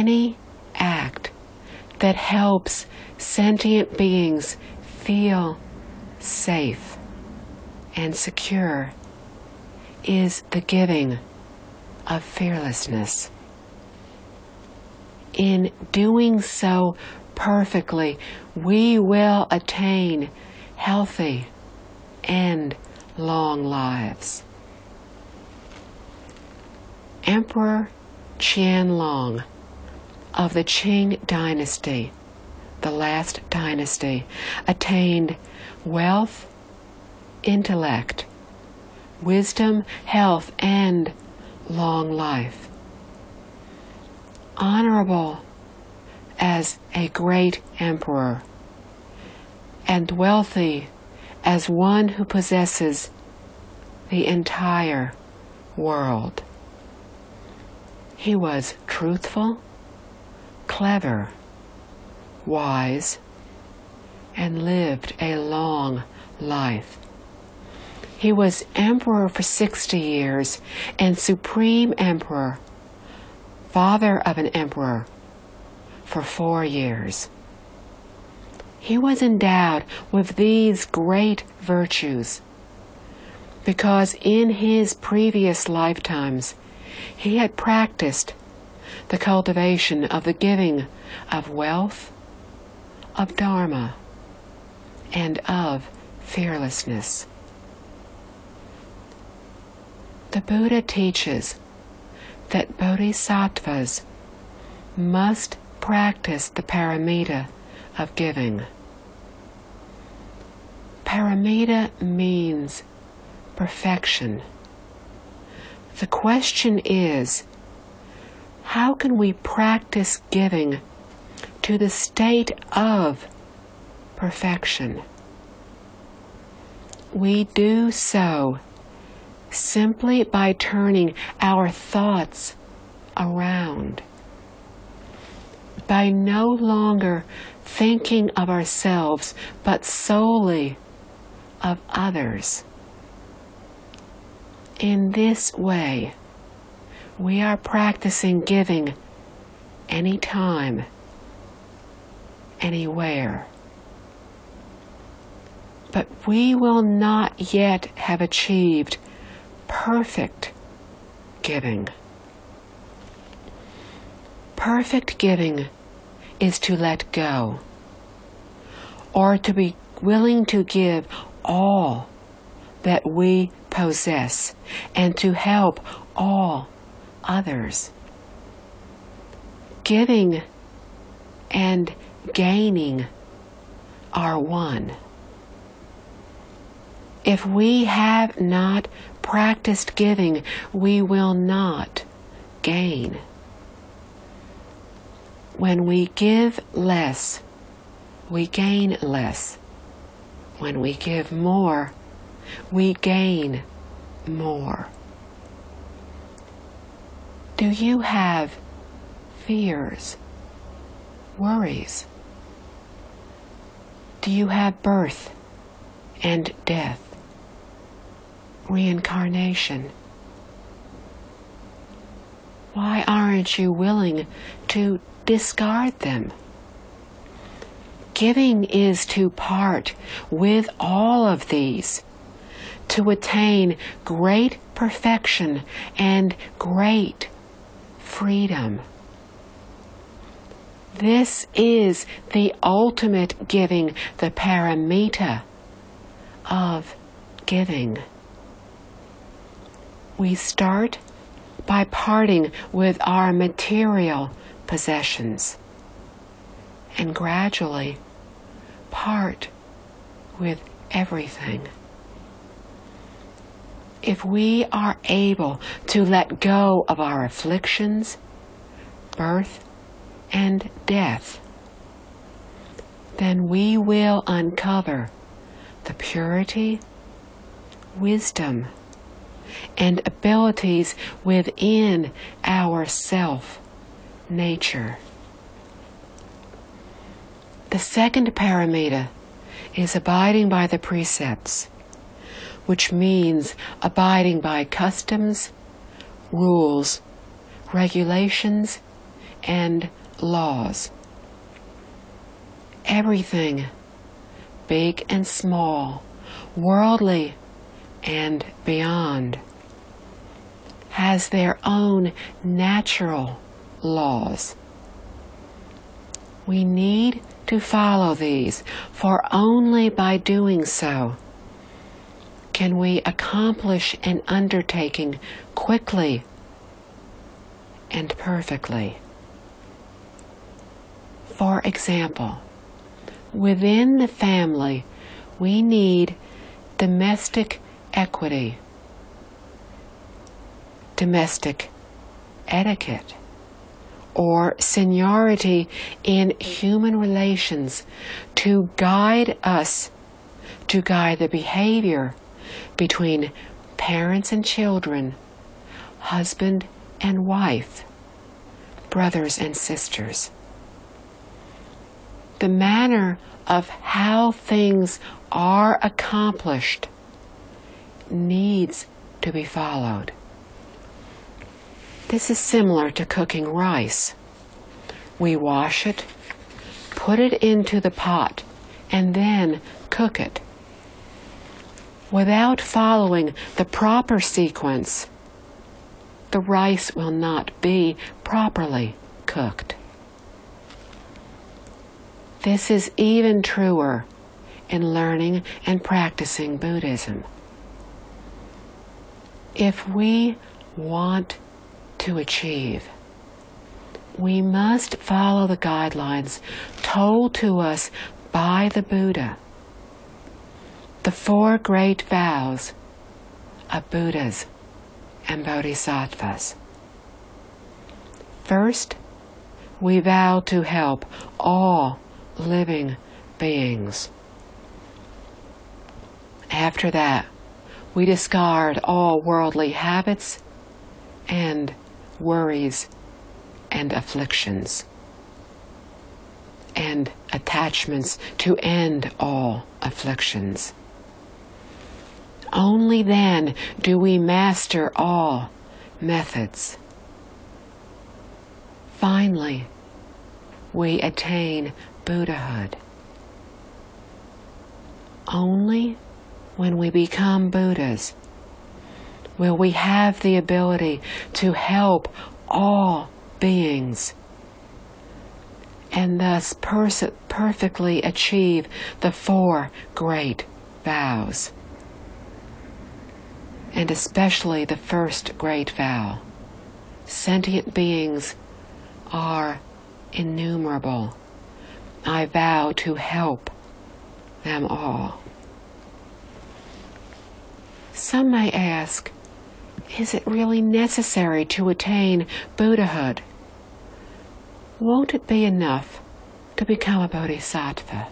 any act that helps sentient beings feel safe and secure is the giving of fearlessness. In doing so perfectly, we will attain healthy and long lives. Emperor Qianlong of the Qing dynasty, the last dynasty, attained wealth, intellect, wisdom, health, and long life. Honorable as a great emperor, and wealthy as one who possesses the entire world. He was truthful, clever, wise, and lived a long life. He was emperor for 60 years and supreme emperor, father of an emperor, for 4 years. He was endowed with these great virtues because in his previous lifetimes he had practiced the cultivation of the giving of wealth, of dharma, and of fearlessness. The Buddha teaches that bodhisattvas must practice the paramita of giving. Paramita means perfection. The question is, how can we practice giving to the state of perfection? We do so simply by turning our thoughts around, by no longer thinking of ourselves, but solely of others. In this way, we are practicing giving anytime, anywhere. But we will not yet have achieved perfect giving. Perfect giving is to let go, or to be willing to give all that we possess and to help all others. Giving and gaining are one. If we have not practiced giving, we will not gain. When we give less, we gain less. When we give more, we gain more. Do you have fears, worries? Do you have birth and death, reincarnation? Why aren't you willing to discard them? Giving is to part with all of these to attain great perfection and great freedom. This is the ultimate giving, the paramita of giving. We start by parting with our material possessions and gradually part with everything. If we are able to let go of our afflictions, birth, and death, then we will uncover the purity, wisdom, and abilities within our self-nature. The second paramita is abiding by the precepts, which means abiding by customs, rules, regulations, and laws. Everything, big and small, worldly and beyond, has their own natural laws. We need to follow these, for only by doing so can we accomplish an undertaking quickly and perfectly. For example, within the family, we need domestic equity, domestic etiquette, or seniority in human relations to guide us, to guide the behavior between parents and children, husband and wife, brothers and sisters. The manner of how things are accomplished needs to be followed. This is similar to cooking rice. We wash it, put it into the pot, and then cook it. Without following the proper sequence, the rice will not be properly cooked. This is even truer in learning and practicing Buddhism. If we want to achieve, we must follow the guidelines told to us by the Buddha, the 4 great vows of Buddhas and Bodhisattvas. First, we vow to help all living beings. After that, we discard all worldly habits and worries and afflictions and attachments to end all afflictions. Only then do we master all methods. Finally, we attain Buddhahood. Only when we become Buddhas will we have the ability to help all beings and thus perfectly achieve the 4 great vows, and especially the first great vow. Sentient beings are innumerable. I vow to help them all. Some may ask, is it really necessary to attain Buddhahood? Won't it be enough to become a bodhisattva?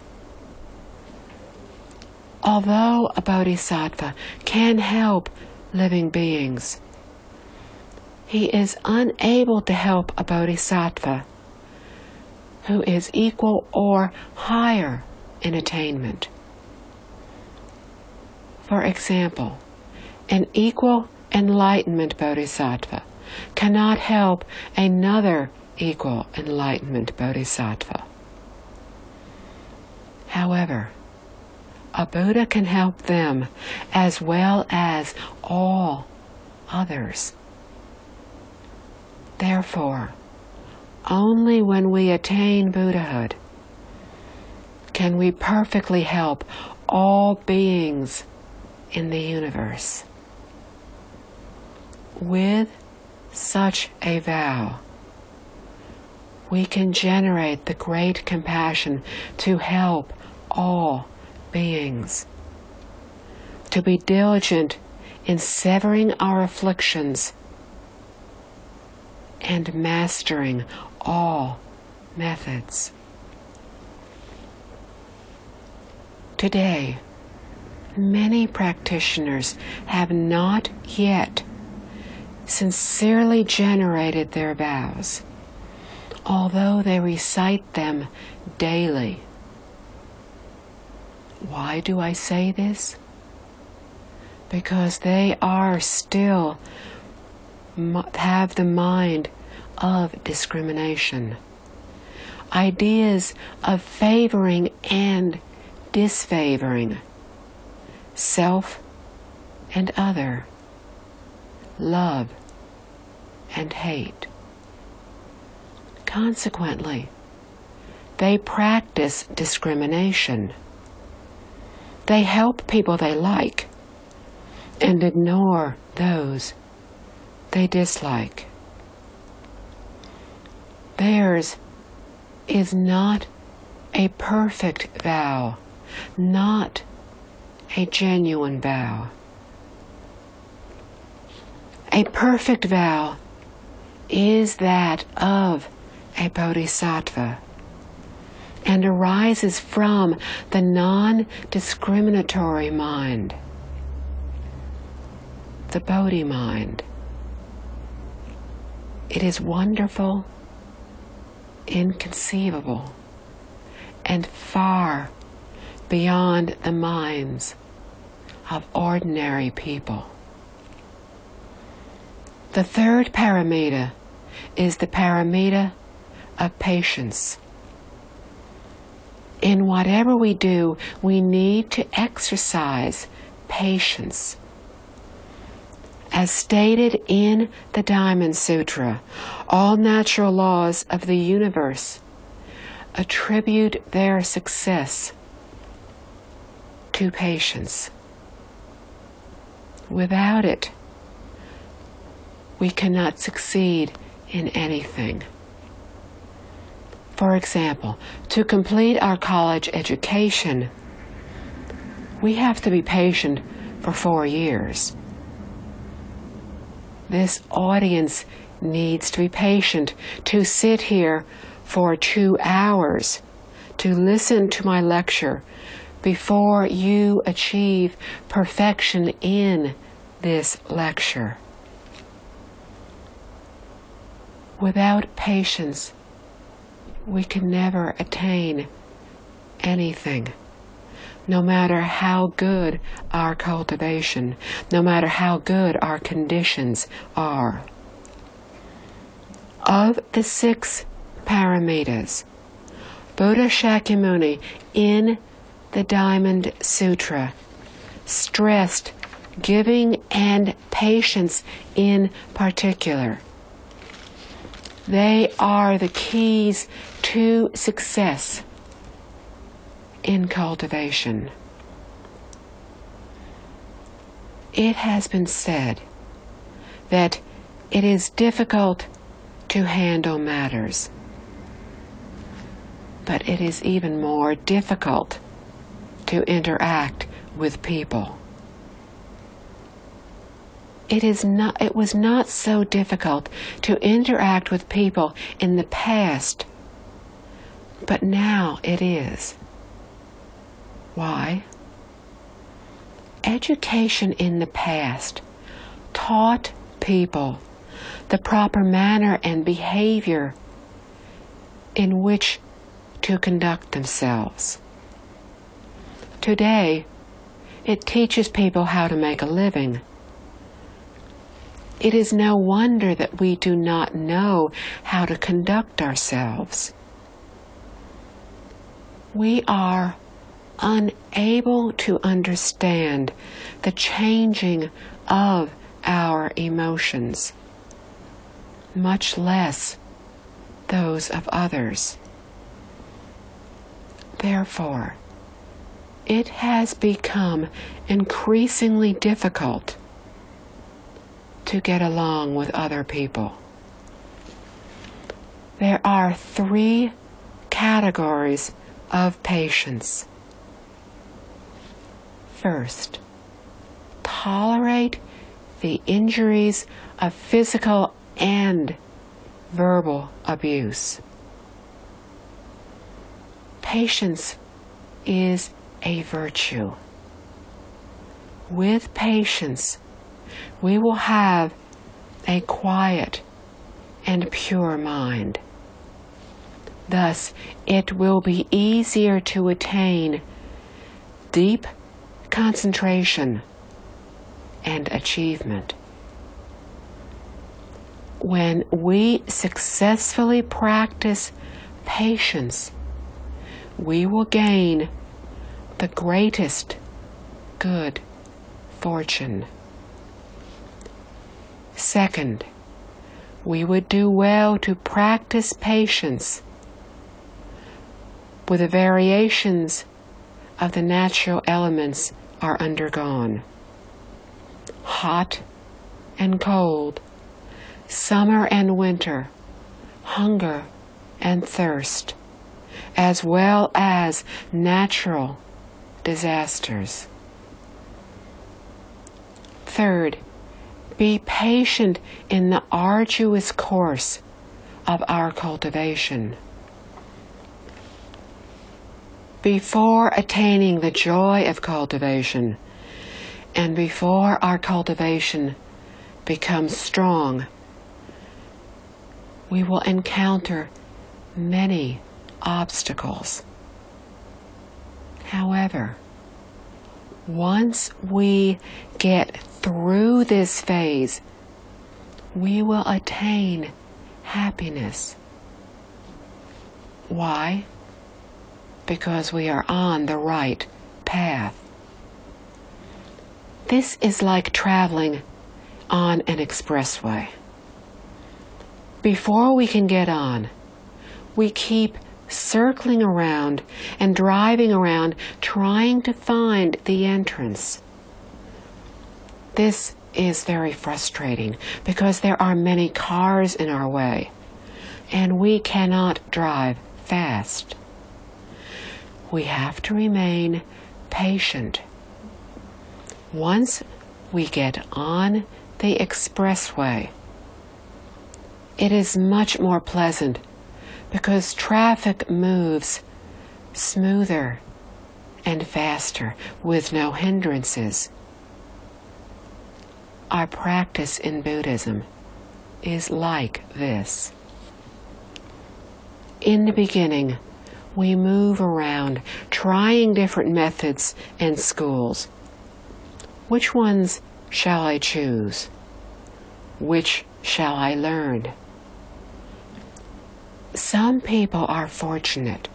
Although a bodhisattva can help living beings, he is unable to help a bodhisattva who is equal or higher in attainment. For example, an equal enlightenment bodhisattva cannot help another equal enlightenment bodhisattva. However, a Buddha can help them as well as all others. Therefore, only when we attain Buddhahood can we perfectly help all beings in the universe. With such a vow, we can generate the great compassion to help all beings, to be diligent in severing our afflictions and mastering all methods. Today, many practitioners have not yet sincerely generated their vows, although they recite them daily. Why do I say this? Because they are still have the mind of discrimination, ideas of favoring and disfavoring, self and other, love and hate. Consequently, they practice discrimination. They help people they like and ignore those they dislike. Theirs is not a perfect vow, not a genuine vow. A perfect vow is that of a bodhisattva and arises from the non-discriminatory mind, the Bodhi mind. It is wonderful, inconceivable, and far beyond the minds of ordinary people. The third paramita is the paramita of patience. In whatever we do, we need to exercise patience. As stated in the Diamond Sutra, all natural laws of the universe attribute their success to patience. Without it, we cannot succeed in anything. For example, to complete our college education, we have to be patient for 4 years. This audience needs to be patient to sit here for 2 hours to listen to my lecture before you achieve perfection in this lecture. Without patience, we can never attain anything, no matter how good our cultivation, no matter how good our conditions are. Of the 6 paramitas, Buddha Shakyamuni in the Diamond Sutra stressed giving and patience in particular. They are the keys to success in cultivation. It has been said that it is difficult to handle matters, but it is even more difficult to interact with people. It was not so difficult to interact with people in the past, but now it is. Why? Education in the past taught people the proper manner and behavior in which to conduct themselves. Today, it teaches people how to make a living. It is no wonder that we do not know how to conduct ourselves. We are unable to understand the changing of our emotions, much less those of others. Therefore, it has become increasingly difficult to get along with other people. There are 3 categories of patience. First, tolerate the injuries of physical and verbal abuse. Patience is a virtue. With patience, we will have a quiet and pure mind. Thus, it will be easier to attain deep concentration and achievement. when we successfully practice patience, we will gain the greatest good fortune. Second, we would do well to practice patience where the variations of the natural elements are undergone. Hot and cold, summer and winter, hunger and thirst, as well as natural disasters. Third, be patient in the arduous course of our cultivation. Before attaining the joy of cultivation, and before our cultivation becomes strong, we will encounter many obstacles. However, once we get through this phase, we will attain happiness. Why? Because we are on the right path. This is like traveling on an expressway. Before we can get on, we keep circling around and driving around trying to find the entrance. This is very frustrating because there are many cars in our way and we cannot drive fast. We have to remain patient. Once we get on the expressway, it is much more pleasant because traffic moves smoother and faster with no hindrances. Our practice in Buddhism is like this. In the beginning, we move around trying different methods and schools. Which ones shall I choose? Which shall I learn? Some people are fortunate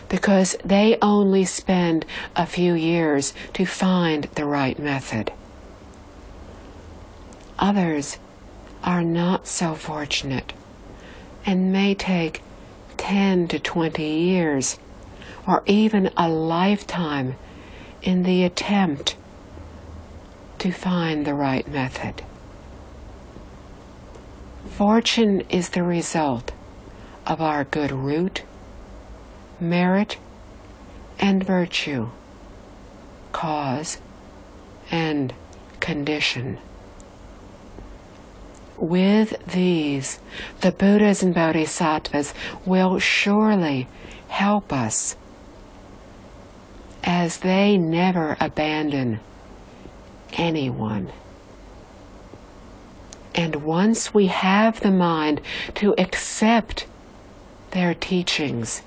because they only spend a few years to find the right method. Others are not so fortunate and may take 10 to 20 years or even a lifetime in the attempt to find the right method. Fortune is the result of our good root, merit, and virtue, cause, and condition. With these, the Buddhas and Bodhisattvas will surely help us, as they never abandon anyone. And once we have the mind to accept their teachings,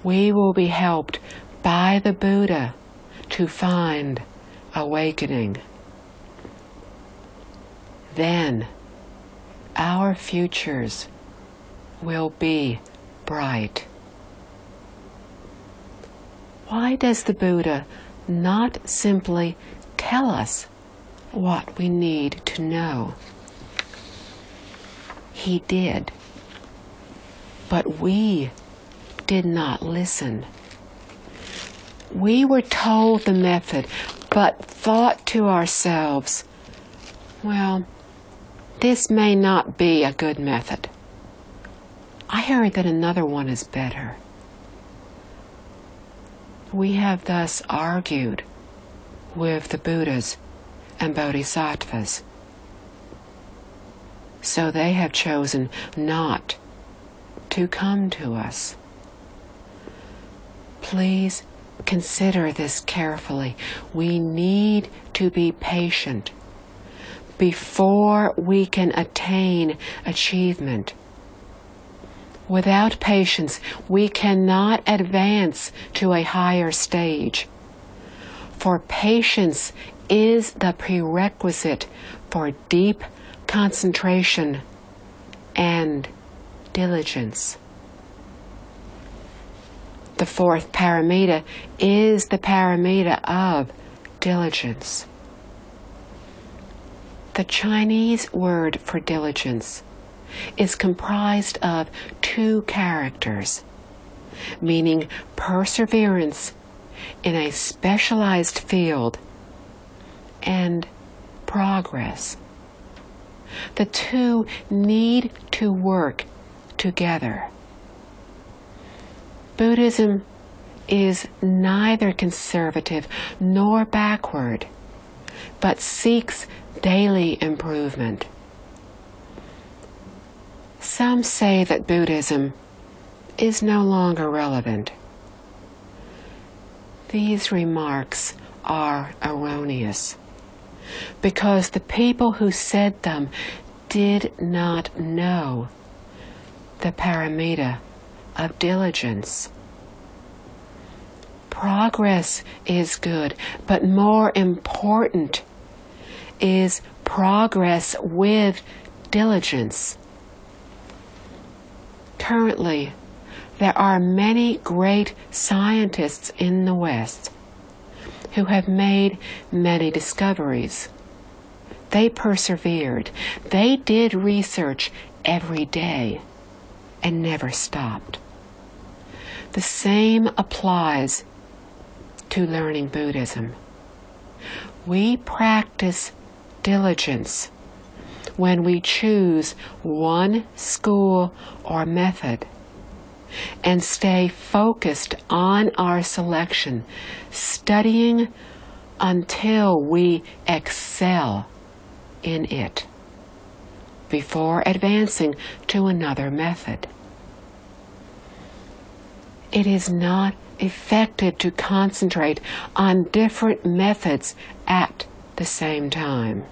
we will be helped by the Buddha to find awakening. Then our futures will be bright. Why does the Buddha not simply tell us what we need to know? He did, but we did not listen. We were told the method, but thought to ourselves, well, this may not be a good method. I heard that another one is better. We have thus argued with the Buddhas and Bodhisattvas. So they have chosen not to come to us. Please consider this carefully. We need to be patient before we can attain achievement. Without patience, we cannot advance to a higher stage. For patience is the prerequisite for deep concentration and diligence. The fourth paramita is the paramita of diligence. The Chinese word for diligence is comprised of two characters, meaning perseverance in a specialized field and progress. The two need to work together. Buddhism is neither conservative nor backward, but seeks daily improvement. Some say that Buddhism is no longer relevant. These remarks are erroneous, because the people who said them did not know the paramita of diligence. Progress is good, but more important is progress with diligence. Currently, there are many great scientists in the West who have made many discoveries. They persevered. They did research every day and never stopped. The same applies to learning Buddhism. We practice diligence when we choose one school or method and stay focused on our selection, studying until we excel in it before advancing to another method. It is not effective to concentrate on different methods at the same time.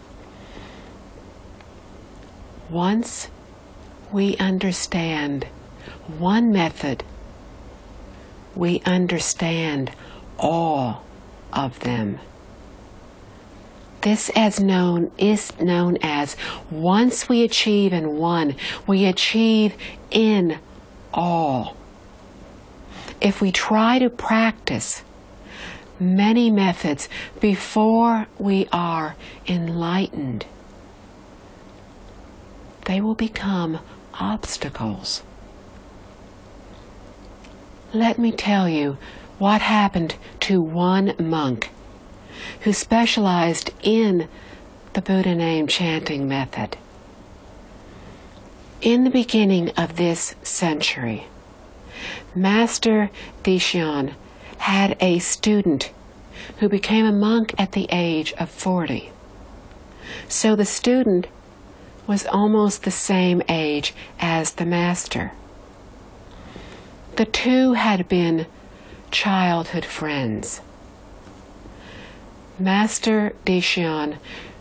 Once we understand one method, we understand all of them. This is known as once we achieve in one, we achieve in all. If we try to practice many methods before we are enlightened, they will become obstacles. Let me tell you what happened to one monk who specialized in the Buddha name chanting method. In the beginning of this century, Master Deshian had a student who became a monk at the age of 40. So the student was almost the same age as the master. The two had been childhood friends. Master Deshian,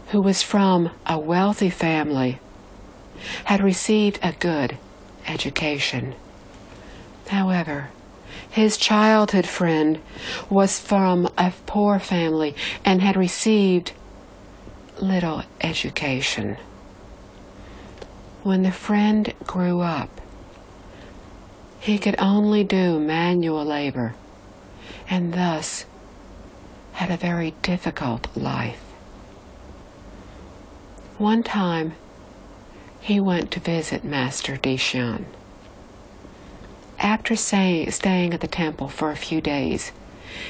who was from a wealthy family, had received a good education. However, his childhood friend was from a poor family and had received little education. When the friend grew up, he could only do manual labor and thus had a very difficult life. One time, he went to visit Master Deshian. After staying at the temple for a few days,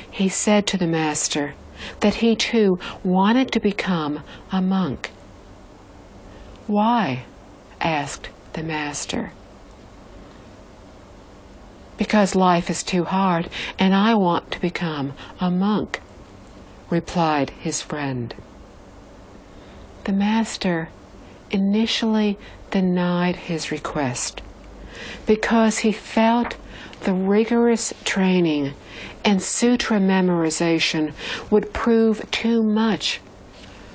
he said to the master that he too wanted to become a monk. "Why?" asked the master. "Because life is too hard and I want to become a monk," replied his friend. The master initially denied his request because he felt the rigorous training and sutra memorization would prove too much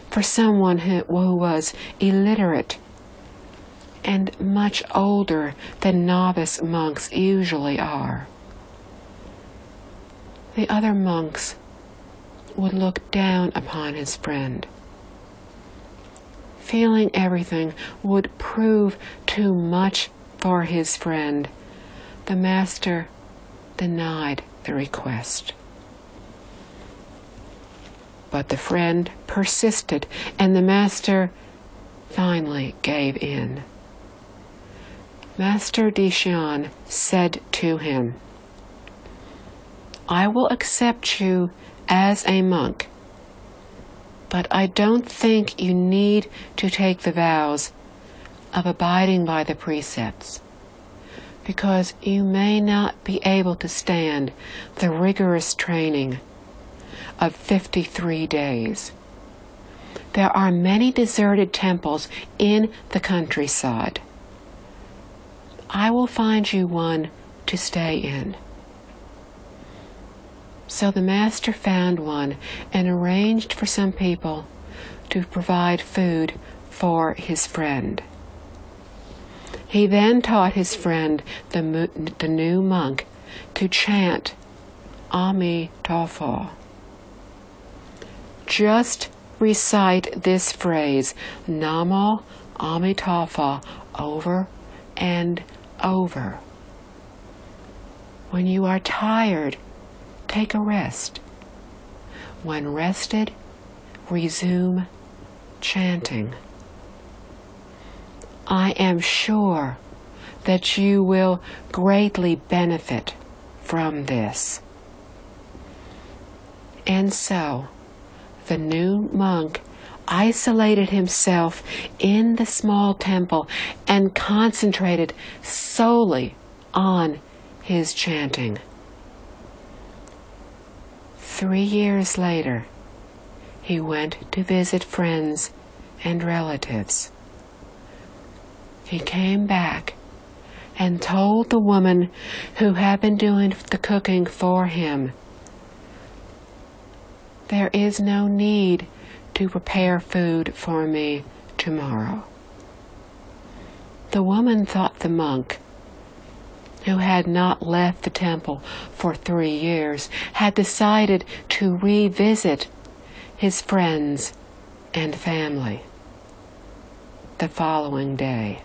for someone who was illiterate and much older than novice monks usually are. The other monks would look down upon his friend. feeling everything would prove too much for his friend, the master denied the request. But the friend persisted, and the master finally gave in. Master Dishan said to him, "I will accept you as a monk, but I don't think you need to take the vows of abiding by the precepts, because you may not be able to stand the rigorous training of 53 days. There are many deserted temples in the countryside. I will find you one to stay in." So the master found one and arranged for some people to provide food for his friend. He then taught his friend, the new monk, to chant Amitabha. Just recite this phrase, Namo Amitabha, over and over. When you are tired, take a rest. When rested, resume chanting. I am sure that you will greatly benefit from this. And so, the new monk isolated himself in the small temple and concentrated solely on his chanting. 3 years later, he went to visit friends and relatives. He came back and told the woman who had been doing the cooking for him, "There is no need to prepare food for me tomorrow." The woman thought the monk, who had not left the temple for 3 years, had decided to revisit his friends and family the following day.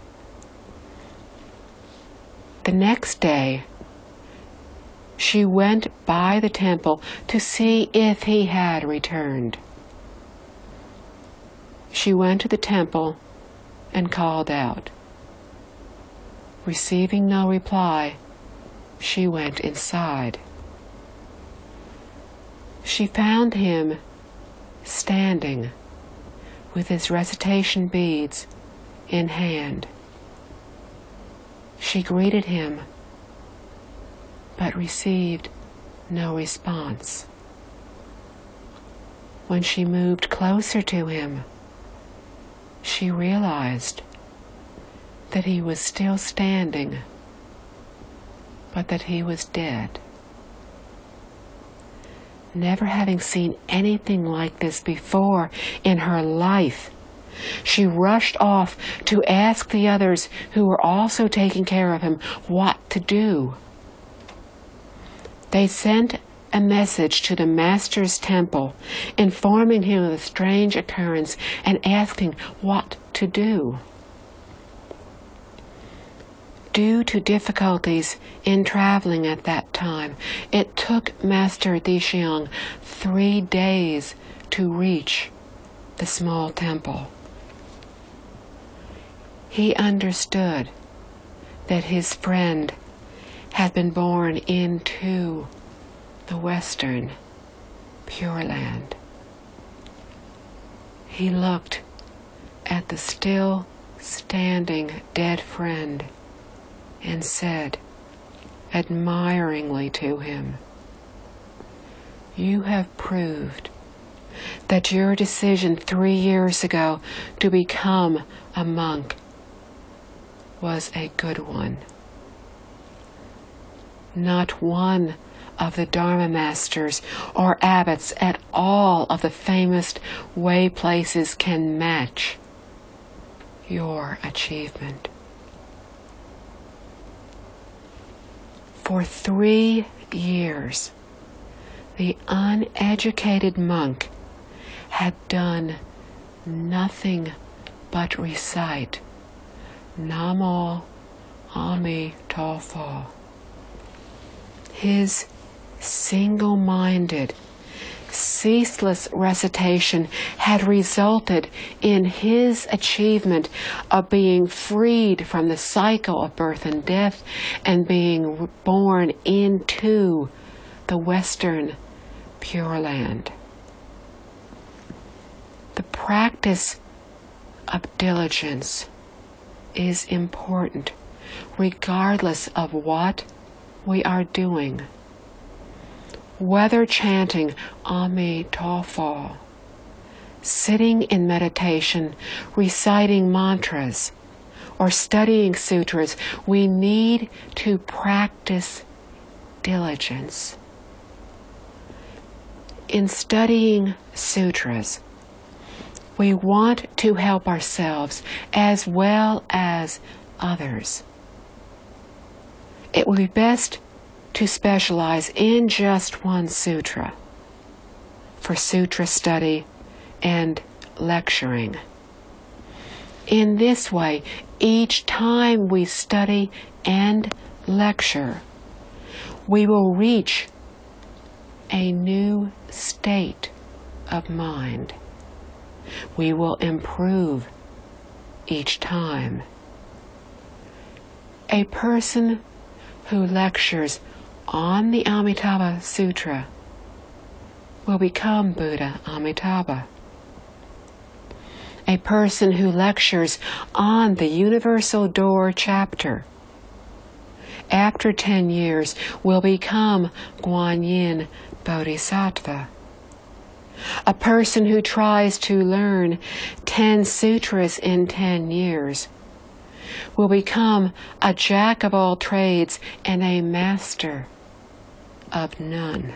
The next day, she went by the temple to see if he had returned. She went to the temple and called out. Receiving no reply, she went inside. She found him standing with his recitation beads in hand. She greeted him, but received no response. When she moved closer to him, she realized that he was still standing, but that he was dead. Never having seen anything like this before in her life, she rushed off to ask the others who were also taking care of him what to do. They sent a message to the master's temple, informing him of the strange occurrence and asking what to do. Due to difficulties in traveling at that time, it took Master Dishyang 3 days to reach the small temple. He understood that his friend had been born into the Western Pure Land. He looked at the still standing dead friend and said admiringly to him, "You have proved that your decision 3 years ago to become a monk was a good one. Not one of the Dharma masters or abbots at all of the famous way places can match your achievement." For 3 years, the uneducated monk had done nothing but recite Namo Amitabha. His single-minded, ceaseless recitation had resulted in his achievement of being freed from the cycle of birth and death and being born into the Western Pure Land. The practice of diligence is important regardless of what we are doing. Whether chanting Amitabha, sitting in meditation, reciting mantras, or studying sutras, we need to practice diligence. In studying sutras, we want to help ourselves as well as others. It would be best to specialize in just one sutra for sutra study and lecturing. In this way, each time we study and lecture, we will reach a new state of mind. We will improve each time. A person who lectures on the Amitabha Sutra will become Buddha Amitabha. A person who lectures on the Universal Door chapter after 10 years will become Guanyin Bodhisattva. A person who tries to learn 10 sutras in 10 years will become a jack of all trades and a master of none.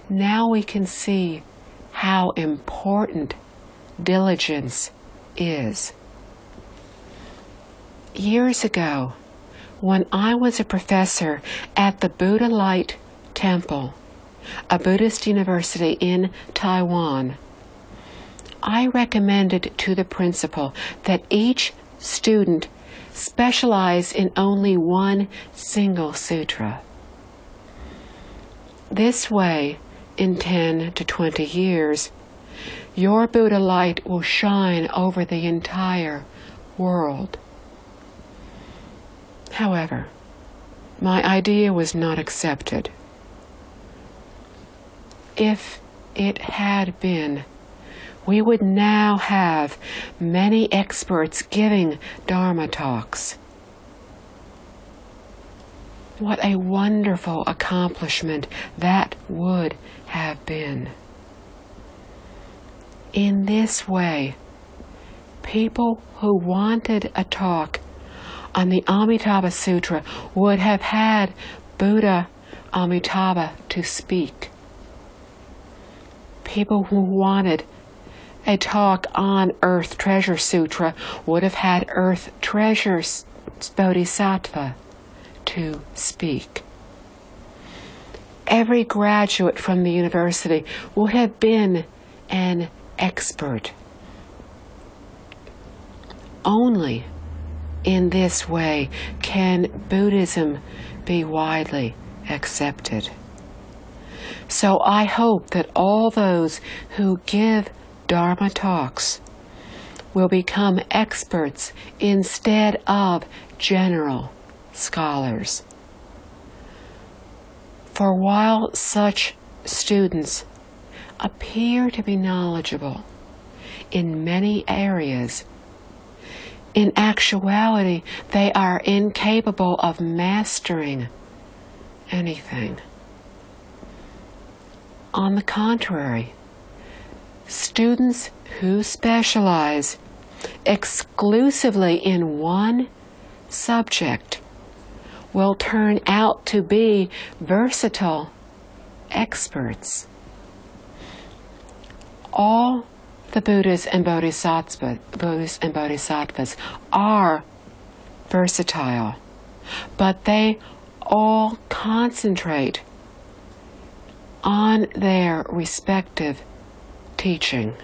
Now we can see how important diligence is. Years ago, when I was a professor at the Buddha Light Temple, a Buddhist university in Taiwan, I recommended to the principal that each student specialize in only one single sutra. This way, in 10 to 20 years, your Buddha light will shine over the entire world. However, my idea was not accepted. If it had been, we would now have many experts giving Dharma talks. What a wonderful accomplishment that would have been. In this way, people who wanted a talk on the Amitabha Sutra would have had Buddha Amitabha to speak. People who wanted a talk on Earth Treasure Sutra would have had Earth Treasure Bodhisattva to speak. Every graduate from the university would have been an expert. Only in this way can Buddhism be widely accepted. So I hope that all those who give Dharma talks will become experts instead of general scholars. For while such students appear to be knowledgeable in many areas, in actuality they are incapable of mastering anything. On the contrary, students who specialize exclusively in one subject will turn out to be versatile experts. All the Buddhas and Bodhisattvas are versatile, but they all concentrate on their respective teaching.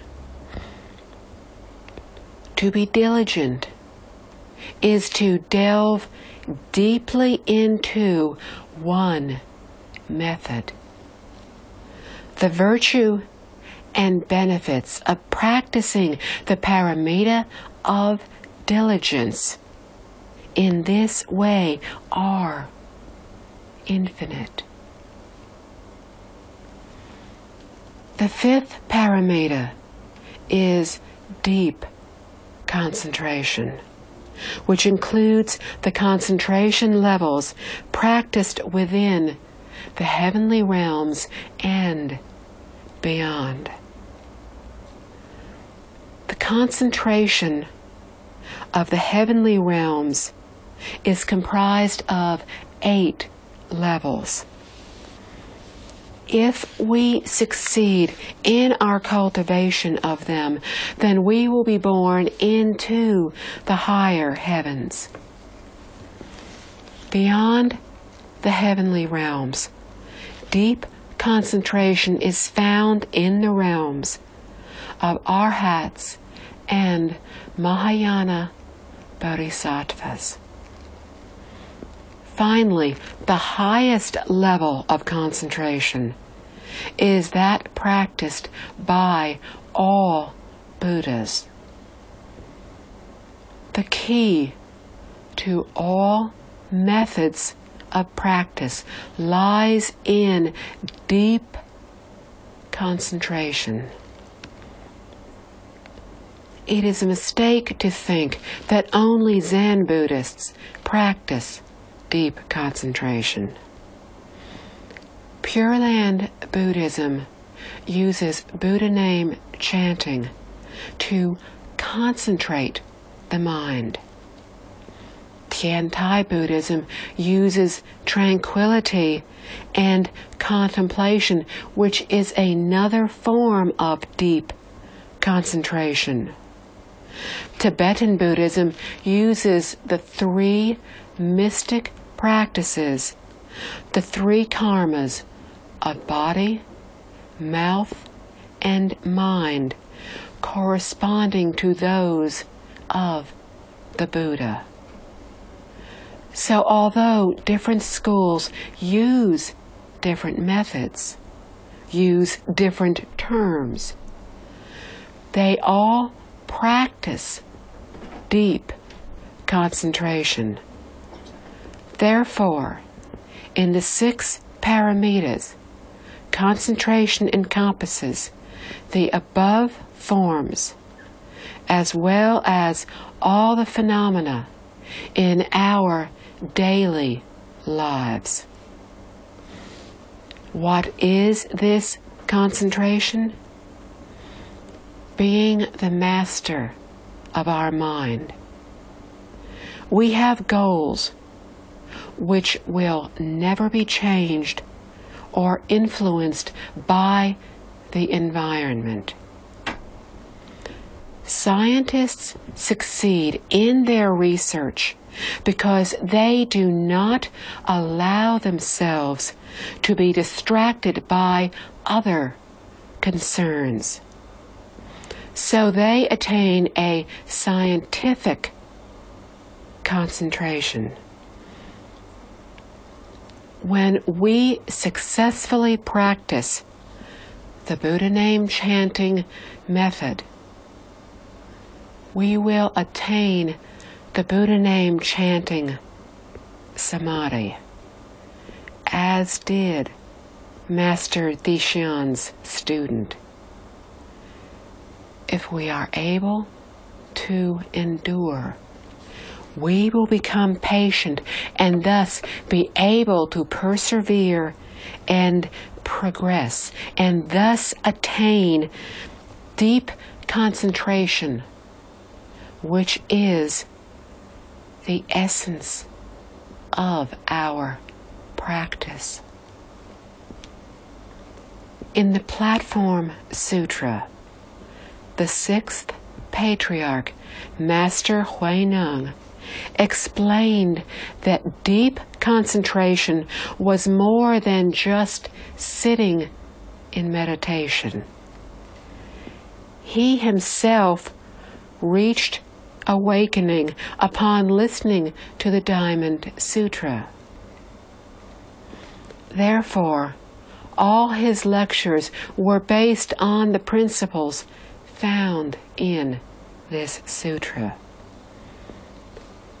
to be diligent is to delve deeply into one method. The virtue and benefits of practicing the paramita of diligence in this way are infinite. The fifth paramita is deep concentration, which includes the concentration levels practiced within the heavenly realms and beyond. The concentration of the heavenly realms is comprised of 8 levels. If we succeed in our cultivation of them, then we will be born into the higher heavens. Beyond the heavenly realms, deep concentration is found in the realms of Arhats and Mahayana Bodhisattvas. Finally, the highest level of concentration is that practiced by all Buddhas. The key to all methods of practice lies in deep concentration. It is a mistake to think that only Zen Buddhists practice deep concentration. Pure Land Buddhism uses Buddha name chanting to concentrate the mind. Tiantai Buddhism uses tranquility and contemplation, which is another form of deep concentration. Tibetan Buddhism uses the 3 mystic practices, the 3 karmas of body, mouth, and mind, corresponding to those of the Buddha. So although different schools use different methods, use different terms, they all practice deep concentration. Therefore, in the 6 paramitas, concentration encompasses the above forms, as well as all the phenomena in our daily lives. What is this concentration? Being the master of our mind. We have goals which will never be changed or influenced by the environment. Scientists succeed in their research because they do not allow themselves to be distracted by other concerns. So they attain a scientific concentration. When we successfully practice the Buddha name chanting method, we will attain the Buddha name chanting samadhi, as did Master Dishan's student. If we are able to endure, we will become patient and thus be able to persevere and progress, and thus attain deep concentration, which is the essence of our practice. In the Platform Sutra, the 6th Patriarch, Master Huineng, explained that deep concentration was more than just sitting in meditation. He himself reached awakening upon listening to the Diamond Sutra. Therefore, all his lectures were based on the principles found in this sutra.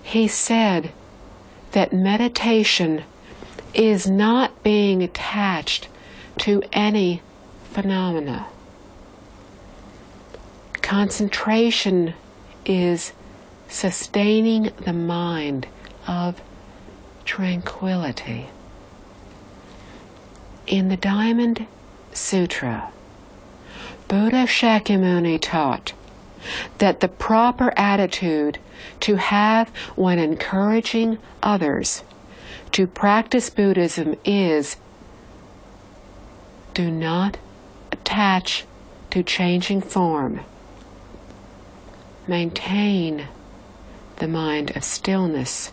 He said that meditation is not being attached to any phenomena. Concentration is sustaining the mind of tranquility. In the Diamond Sutra, Buddha Shakyamuni taught that the proper attitude to have when encouraging others to practice Buddhism is, do not attach to changing form. Maintain the mind of stillness.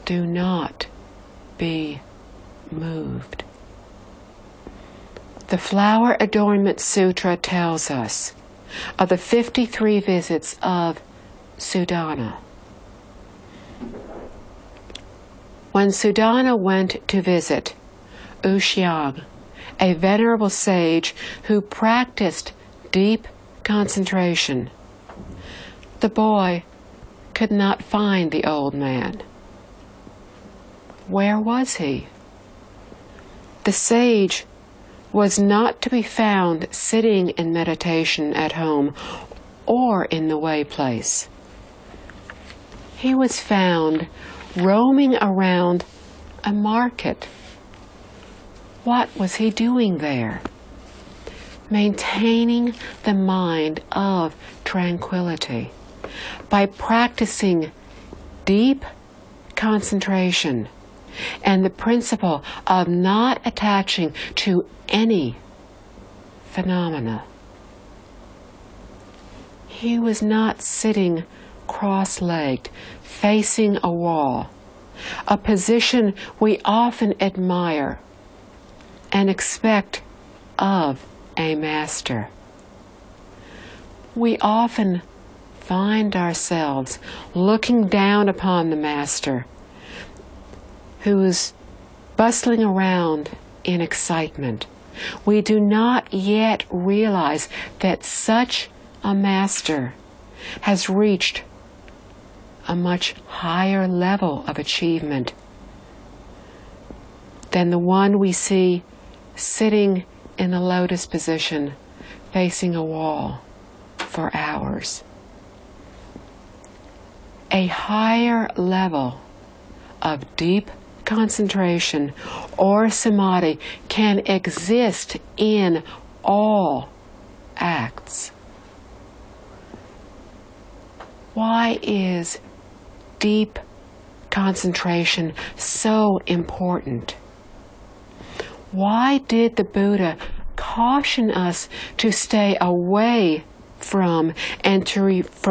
Do not be moved. The Flower Adornment Sutra tells us of the 53 visits of Sudana. When Sudana went to visit Uxiang, a venerable sage who practiced deep concentration, the boy could not find the old man. Where was he? The sage was not to be found sitting in meditation at home or in the way place. He was found roaming around a market. What was he doing there? Maintaining the mind of tranquility by practicing deep concentration and the principle of not attaching to any phenomena. He was not sitting cross-legged, facing a wall, a position we often admire and expect of a master. We often find ourselves looking down upon the master who is bustling around in excitement. We do not yet realize that such a master has reached a much higher level of achievement than the one we see sitting in the lotus position facing a wall for hours. A higher level of deep concentration or samadhi can exist in all acts. Why is deep concentration so important? Why did the Buddha caution us to stay away from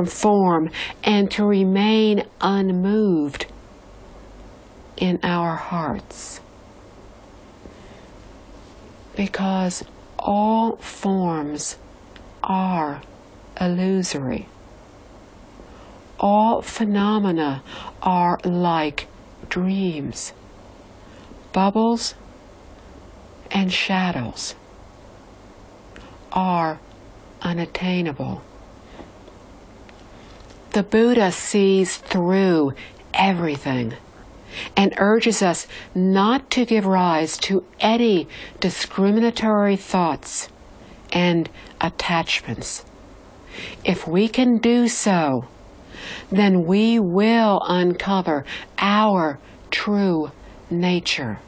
form and to remain unmoved in our hearts? Because all forms are illusory. All phenomena are like dreams, bubbles and shadows are unattainable. The Buddha sees through everything and urges us not to give rise to any discriminatory thoughts and attachments. If we can do so, then we will uncover our true nature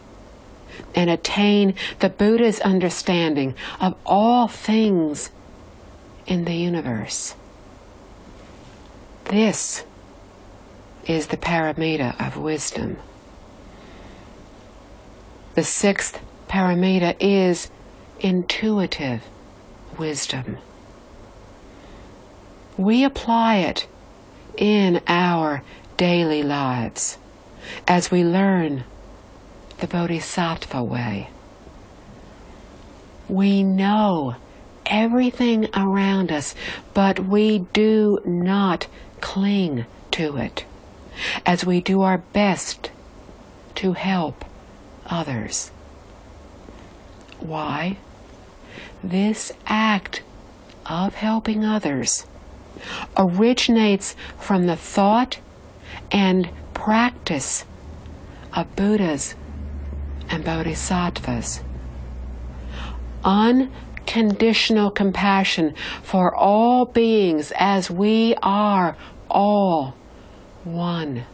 and attain the Buddha's understanding of all things in the universe. This is the paramita of wisdom. The sixth paramita is intuitive wisdom. We apply it in our daily lives as we learn the Bodhisattva way. We know everything around us, but we do not cling to it as we do our best to help others. Why? This act of helping others originates from the thought and practice of Buddhas and Bodhisattvas. Unconditional compassion for all beings as we are all one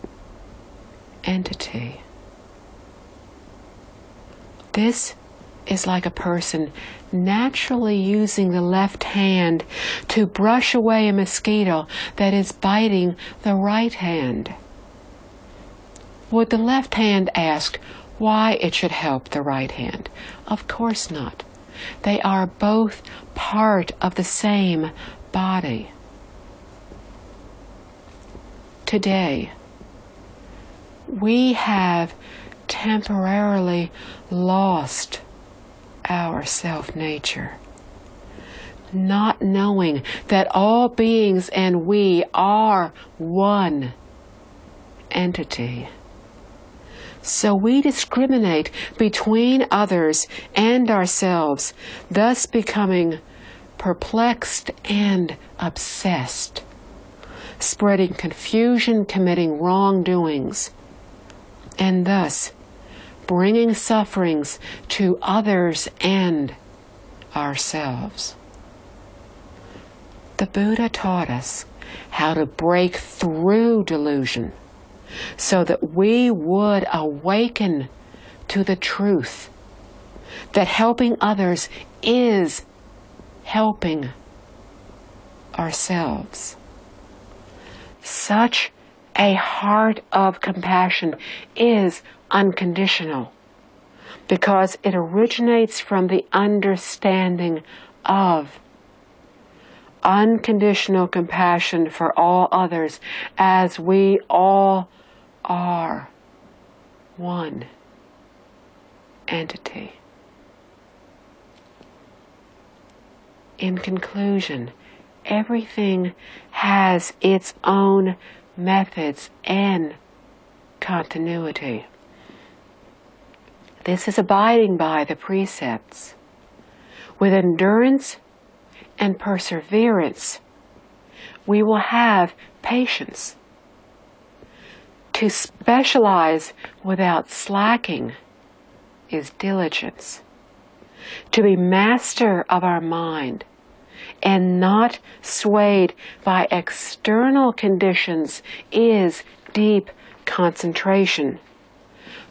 entity. This is like a person naturally using the left hand to brush away a mosquito that is biting the right hand. Would the left hand ask why it should help the right hand? Of course not. They are both part of the same body. Today, we have temporarily lost our self-nature, not knowing that all beings and we are one entity. So we discriminate between others and ourselves, thus becoming perplexed and obsessed, spreading confusion, committing wrongdoings, and thus bringing sufferings to others and ourselves. The Buddha taught us how to break through delusion so that we would awaken to the truth that helping others is helping ourselves. Such a heart of compassion is unconditional because it originates from the understanding of unconditional compassion for all others as we all are one entity. In conclusion, everything has its own methods and continuity. This is abiding by the precepts. With endurance and perseverance, we will have patience. To specialize without slacking is diligence. To be master of our mind and not swayed by external conditions is deep concentration.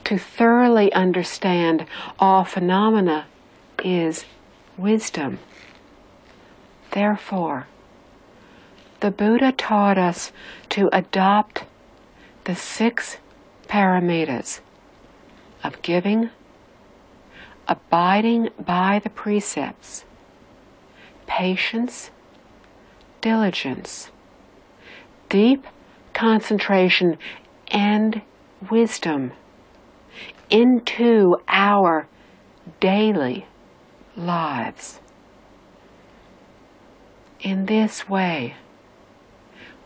To thoroughly understand all phenomena is wisdom. Therefore, the Buddha taught us to adopt the 6 paramitas of giving, abiding by the precepts, patience, diligence, deep concentration, and wisdom into our daily lives. In this way,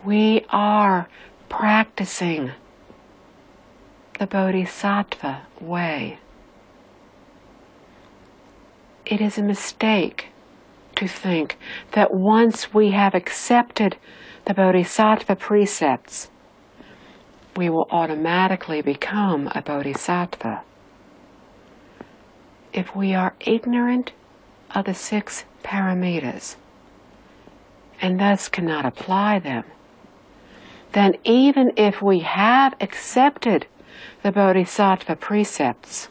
we are practicing the Bodhisattva way. It is a mistake to think that once we have accepted the Bodhisattva precepts, we will automatically become a Bodhisattva. If we are ignorant of the 6 paramitas, and thus cannot apply them, then even if we have accepted the Bodhisattva precepts,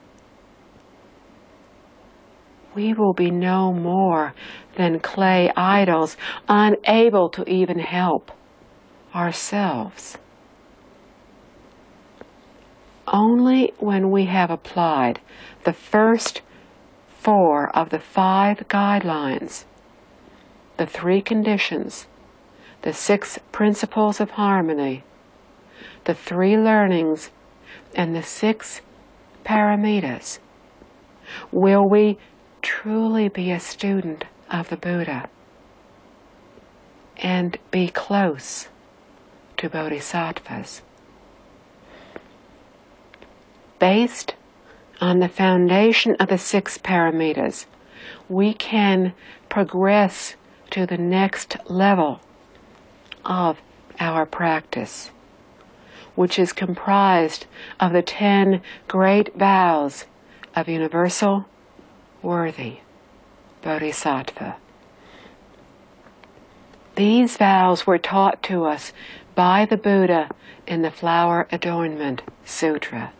we will be no more than clay idols, unable to even help ourselves. Only when we have applied the first 4 of the 5 guidelines, the 3 conditions, the 6 principles of harmony, the 3 learnings, and the 6 paramitas, will we truly be a student of the Buddha and be close to bodhisattvas. Based on the foundation of the 6 paramitas, we can progress to the next level of our practice, which is comprised of the 10 great vows of universal worthy bodhisattva. These vows were taught to us by the Buddha in the Flower Adornment Sutra.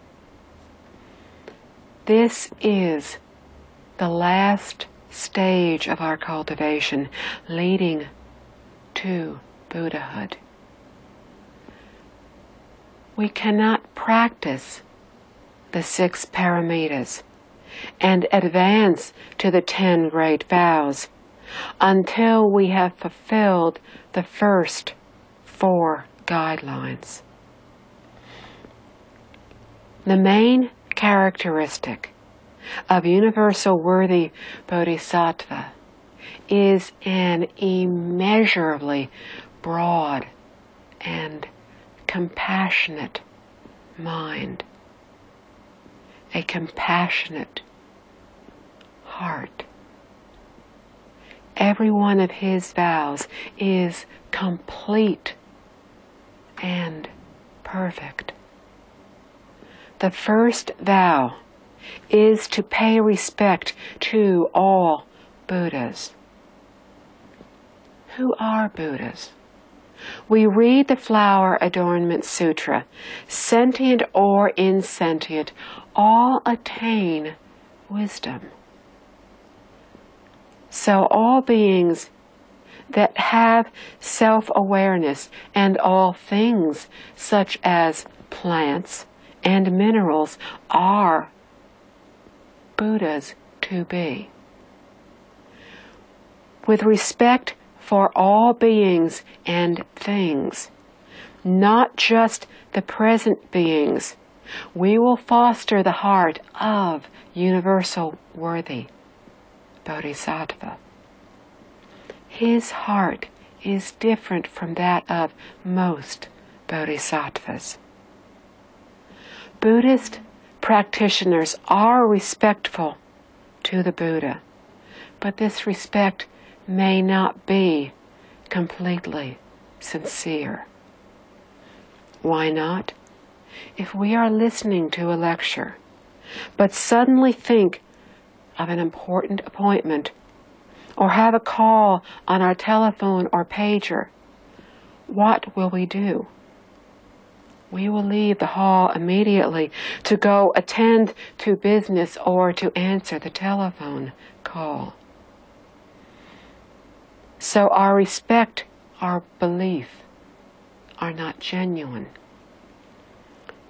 This is the last stage of our cultivation leading to Buddhahood. We cannot practice the 6 paramitas and advance to the 10 great vows until we have fulfilled the first 4 guidelines. The main characteristic of universal worthy bodhisattva is an immeasurably broad and compassionate mind, a compassionate heart. Every one of his vows is complete and perfect. The first vow is to pay respect to all Buddhas. Who are Buddhas? We read the Flower Adornment Sutra. Sentient or insentient, all attain wisdom. So all beings that have self-awareness and all things such as plants and minerals are Buddhas to be. With respect for all beings and things, not just the present beings, we will foster the heart of universal worthy bodhisattva. His heart is different from that of most bodhisattvas. Buddhist practitioners are respectful to the Buddha, but this respect may not be completely sincere. Why not? If we are listening to a lecture, but suddenly think of an important appointment or have a call on our telephone or pager, what will we do? We will leave the hall immediately to go attend to business or to answer the telephone call. So our respect, our belief are not genuine.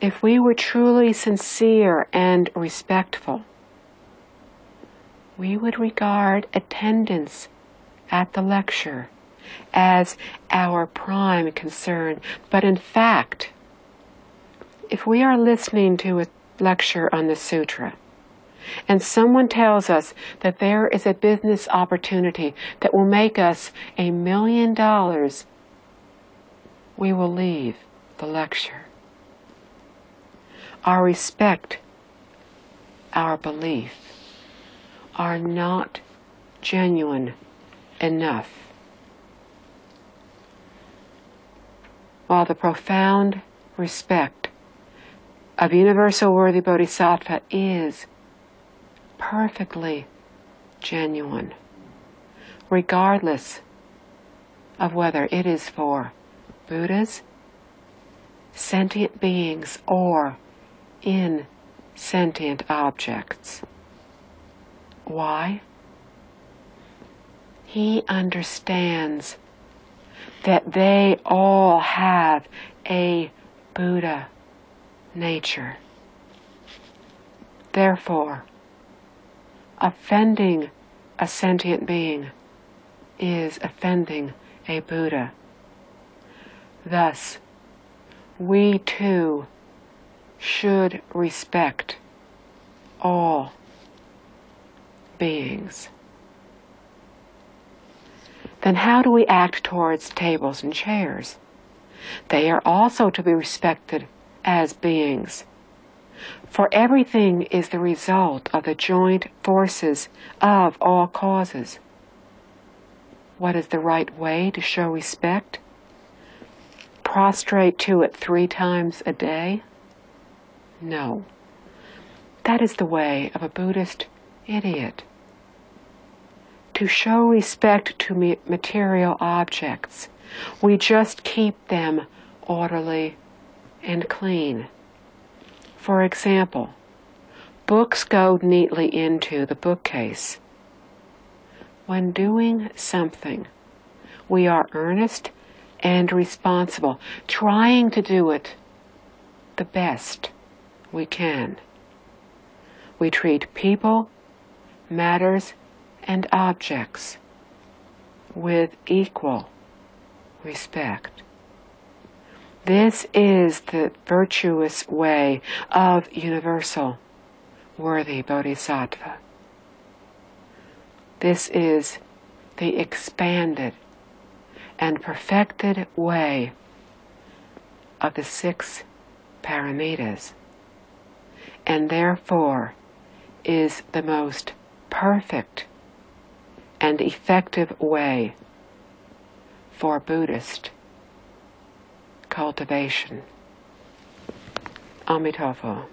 If we were truly sincere and respectful, we would regard attendance at the lecture as our prime concern. But in fact, if we are listening to a lecture on the sutra, and someone tells us that there is a business opportunity that will make us $1 million, we will leave the lecture. Our respect, our belief are not genuine enough. While the profound respect of universal worthy bodhisattva is perfectly genuine, regardless of whether it is for Buddhas, sentient beings, or insentient objects. Why? He understands that they all have a Buddha nature. Therefore, offending a sentient being is offending a Buddha. Thus, we too should respect all beings. then how do we act towards tables and chairs? They are also to be respected as beings. For everything is the result of the joint forces of all causes. What is the right way to show respect? Prostrate to it 3 times a day? No. That is the way of a Buddhist idiot. To show respect to material objects, we just keep them orderly and clean. For example, books go neatly into the bookcase. When doing something, we are earnest and responsible, trying to do it the best we can. We treat people, matters, and objects with equal respect. This is the virtuous way of universal, worthy bodhisattva. This is the expanded and perfected way of the 6 paramitas, and therefore is the most perfect and effective way for Buddhist cultivation. Amitabha.